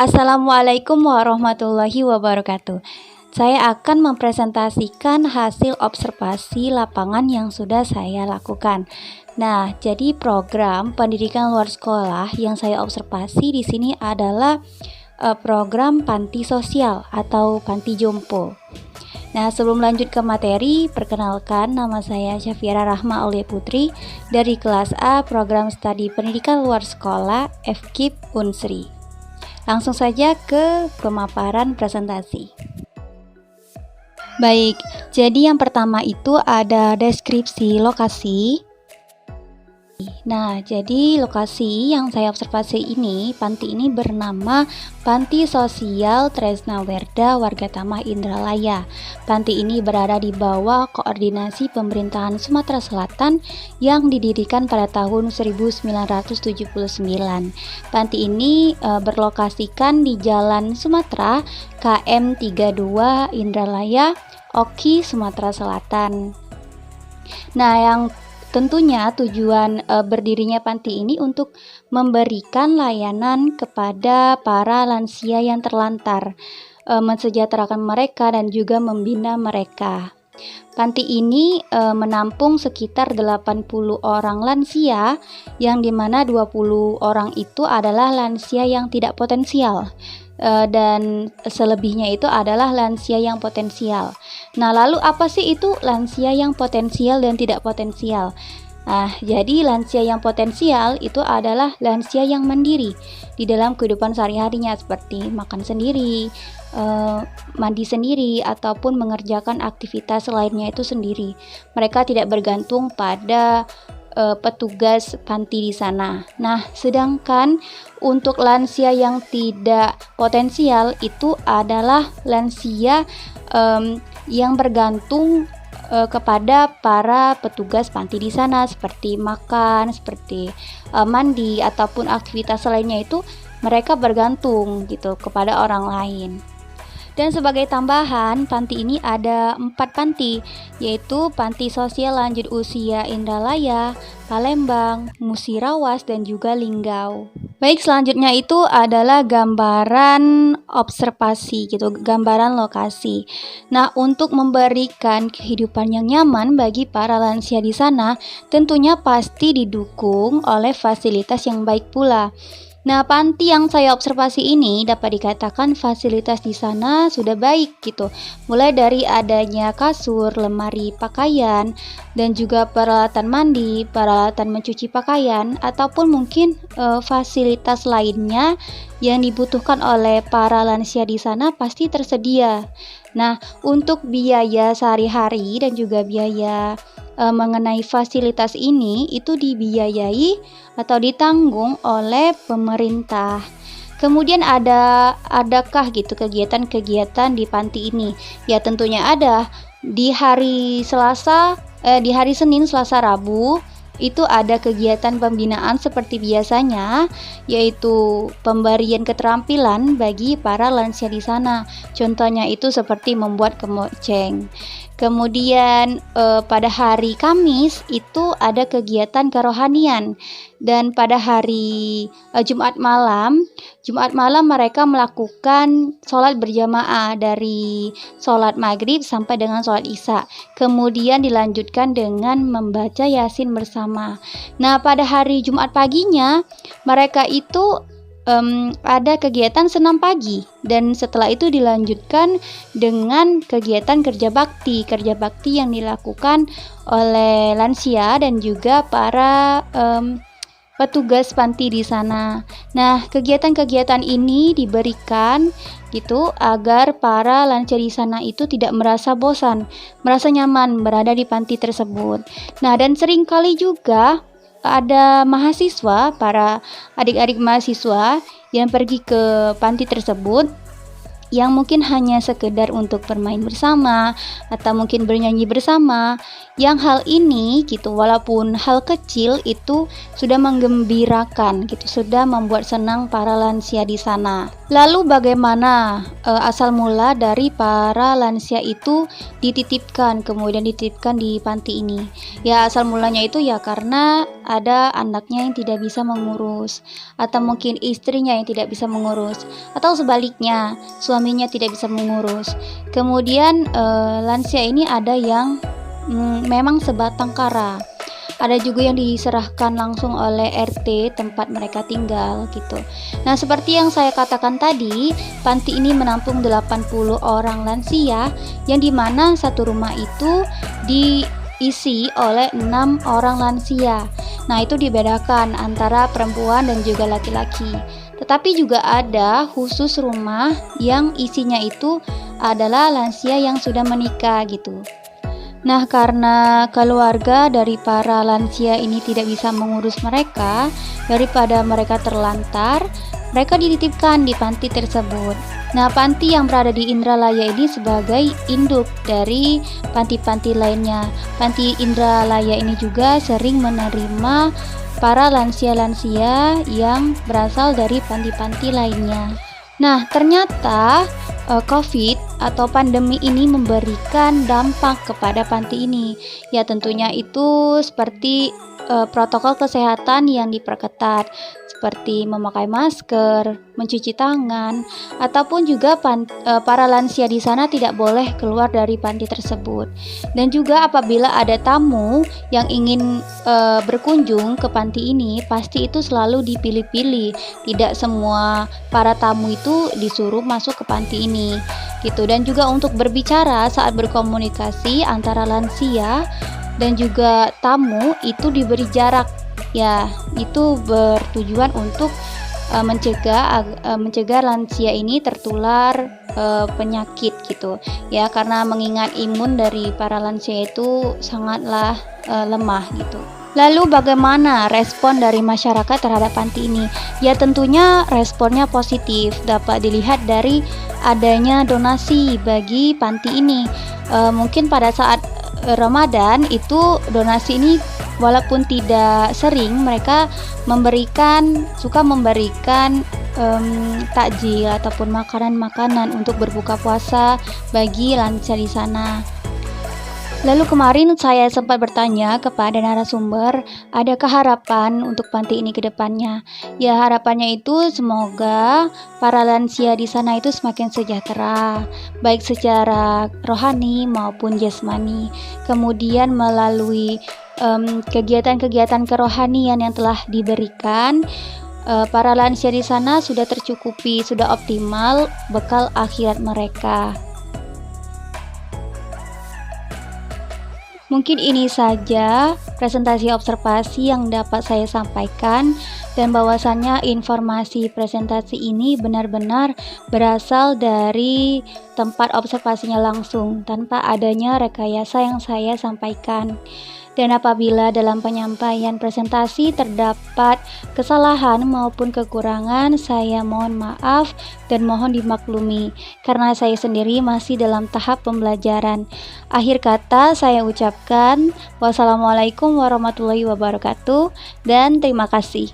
Assalamualaikum warahmatullahi wabarakatuh. Saya akan mempresentasikan hasil observasi lapangan yang sudah saya lakukan. Nah, jadi program pendidikan luar sekolah yang saya observasi di sini adalah program panti sosial atau panti jompo. Nah, sebelum lanjut ke materi, perkenalkan nama saya Syafira Rahma Aulia Putri dari kelas A program studi pendidikan luar sekolah FKIP Unsri. Langsung saja ke pemaparan presentasi. Baik, jadi yang pertama itu ada deskripsi lokasi. Nah, jadi lokasi yang saya observasi ini, panti ini bernama Panti Sosial Tresna Werda Wargatama Indralaya. Panti ini berada di bawah koordinasi pemerintahan Sumatera Selatan yang didirikan pada tahun 1979. Panti ini berlokasikan di Jalan Sumatera KM 32 Indralaya, Oki, Sumatera Selatan. Nah, yang tentunya tujuan berdirinya panti ini untuk memberikan layanan kepada para lansia yang terlantar, mensejahterakan mereka dan juga membina mereka. Panti ini menampung sekitar 80 orang lansia, yang dimana 20 orang itu adalah lansia yang tidak potensial, dan selebihnya itu adalah lansia yang potensial. Nah, lalu apa sih itu lansia yang potensial dan tidak potensial? Nah, jadi lansia yang potensial itu adalah lansia yang mandiri di dalam kehidupan sehari-harinya, seperti makan sendiri, mandi sendiri, ataupun mengerjakan aktivitas lainnya itu sendiri. Mereka tidak bergantung pada petugas panti di sana. Nah, sedangkan untuk lansia yang tidak potensial itu adalah lansia yang bergantung kepada para petugas panti di sana, seperti makan, seperti mandi, ataupun aktivitas lainnya itu mereka bergantung gitu kepada orang lain. Dan sebagai tambahan, panti ini ada 4 panti, yaitu Panti Sosial Lanjut Usia Indralaya, Palembang, Musirawas, dan juga Linggau. Baik, selanjutnya itu adalah gambaran observasi gitu, gambaran lokasi. Nah, untuk memberikan kehidupan yang nyaman bagi para lansia di sana, tentunya pasti didukung oleh fasilitas yang baik pula. Nah, panti yang saya observasi ini dapat dikatakan fasilitas di sana sudah baik gitu. Mulai dari adanya kasur, lemari pakaian, dan juga peralatan mandi, peralatan mencuci pakaian, ataupun mungkin fasilitas lainnya yang dibutuhkan oleh para lansia di sana pasti tersedia. Nah, untuk biaya sehari-hari dan juga biaya mengenai fasilitas ini itu dibiayai atau ditanggung oleh pemerintah. Kemudian adakah gitu kegiatan-kegiatan di panti ini? Ya, tentunya ada. Di hari Senin, Selasa, Rabu itu ada kegiatan pembinaan seperti biasanya, yaitu pemberian keterampilan bagi para lansia di sana. Contohnya itu seperti membuat kemoceng. Kemudian pada hari Kamis itu ada kegiatan kerohanian, dan pada hari Jumat malam mereka melakukan sholat berjamaah dari sholat maghrib sampai dengan sholat isya. Kemudian dilanjutkan dengan membaca Yasin bersama. Nah, pada hari Jumat paginya mereka itu ada kegiatan senam pagi, dan setelah itu dilanjutkan dengan kegiatan kerja bakti yang dilakukan oleh lansia dan juga para petugas panti di sana. Nah, kegiatan-kegiatan ini diberikan gitu agar para lansia di sana itu tidak merasa bosan, merasa nyaman berada di panti tersebut. Nah, dan seringkali juga ada para adik-adik mahasiswa yang pergi ke panti tersebut yang mungkin hanya sekedar untuk bermain bersama atau mungkin bernyanyi bersama. Yang hal ini gitu, walaupun hal kecil itu sudah menggembirakan gitu, sudah membuat senang para lansia di sana. Lalu bagaimana asal mula dari para lansia itu kemudian dititipkan di panti ini? Ya, asal mulanya itu ya karena ada anaknya yang tidak bisa mengurus, atau mungkin istrinya yang tidak bisa mengurus, atau sebaliknya suaminya tidak bisa mengurus. Kemudian lansia ini ada yang memang sebatang kara. Ada juga yang diserahkan langsung oleh RT tempat mereka tinggal gitu. Nah, seperti yang saya katakan tadi, panti ini menampung 80 orang lansia yang dimana satu rumah itu diisi oleh 6 orang lansia. Nah, itu dibedakan antara perempuan dan juga laki-laki. Tetapi juga ada khusus rumah yang isinya itu adalah lansia yang sudah menikah gitu. Nah, karena keluarga dari para lansia ini tidak bisa mengurus mereka, daripada mereka terlantar, mereka dititipkan di panti tersebut. Nah, panti yang berada di Indralaya ini sebagai induk dari panti-panti lainnya. Panti Indralaya ini juga sering menerima para lansia-lansia yang berasal dari panti-panti lainnya. Nah, ternyata COVID atau pandemi ini memberikan dampak kepada panti ini. Ya, tentunya itu seperti protokol kesehatan yang diperketat, seperti memakai masker, mencuci tangan, ataupun juga para lansia di sana tidak boleh keluar dari panti tersebut. Dan juga apabila ada tamu yang ingin berkunjung ke panti ini, pasti itu selalu dipilih-pilih. Tidak semua para tamu itu disuruh masuk ke panti ini, gitu. Dan juga untuk berbicara saat berkomunikasi antara lansia dan juga tamu itu diberi jarak. Ya, itu bertujuan untuk mencegah lansia ini tertular penyakit gitu. Ya, karena mengingat imun dari para lansia itu sangatlah lemah gitu. Lalu bagaimana respon dari masyarakat terhadap panti ini? Ya, tentunya responnya positif. Dapat dilihat dari adanya donasi bagi panti ini. Mungkin pada saat Ramadan itu donasi ini walaupun tidak sering, mereka suka memberikan takjil ataupun makanan-makanan untuk berbuka puasa bagi lansia di sana. Lalu kemarin saya sempat bertanya kepada narasumber, adakah harapan untuk panti ini ke depannya? Ya, harapannya itu semoga para lansia di sana itu semakin sejahtera, baik secara rohani maupun jasmani. Kemudian melalui kegiatan-kegiatan kerohanian yang telah diberikan, para lansia di sana sudah tercukupi, sudah optimal bekal akhirat mereka. Mungkin ini saja presentasi observasi yang dapat saya sampaikan, dan bahwasannya informasi presentasi ini benar-benar berasal dari tempat observasinya langsung tanpa adanya rekayasa yang saya sampaikan. Dan apabila dalam penyampaian presentasi terdapat kesalahan maupun kekurangan, saya mohon maaf dan mohon dimaklumi karena saya sendiri masih dalam tahap pembelajaran. Akhir kata saya ucapkan wassalamualaikum warahmatullahi wabarakatuh dan terima kasih.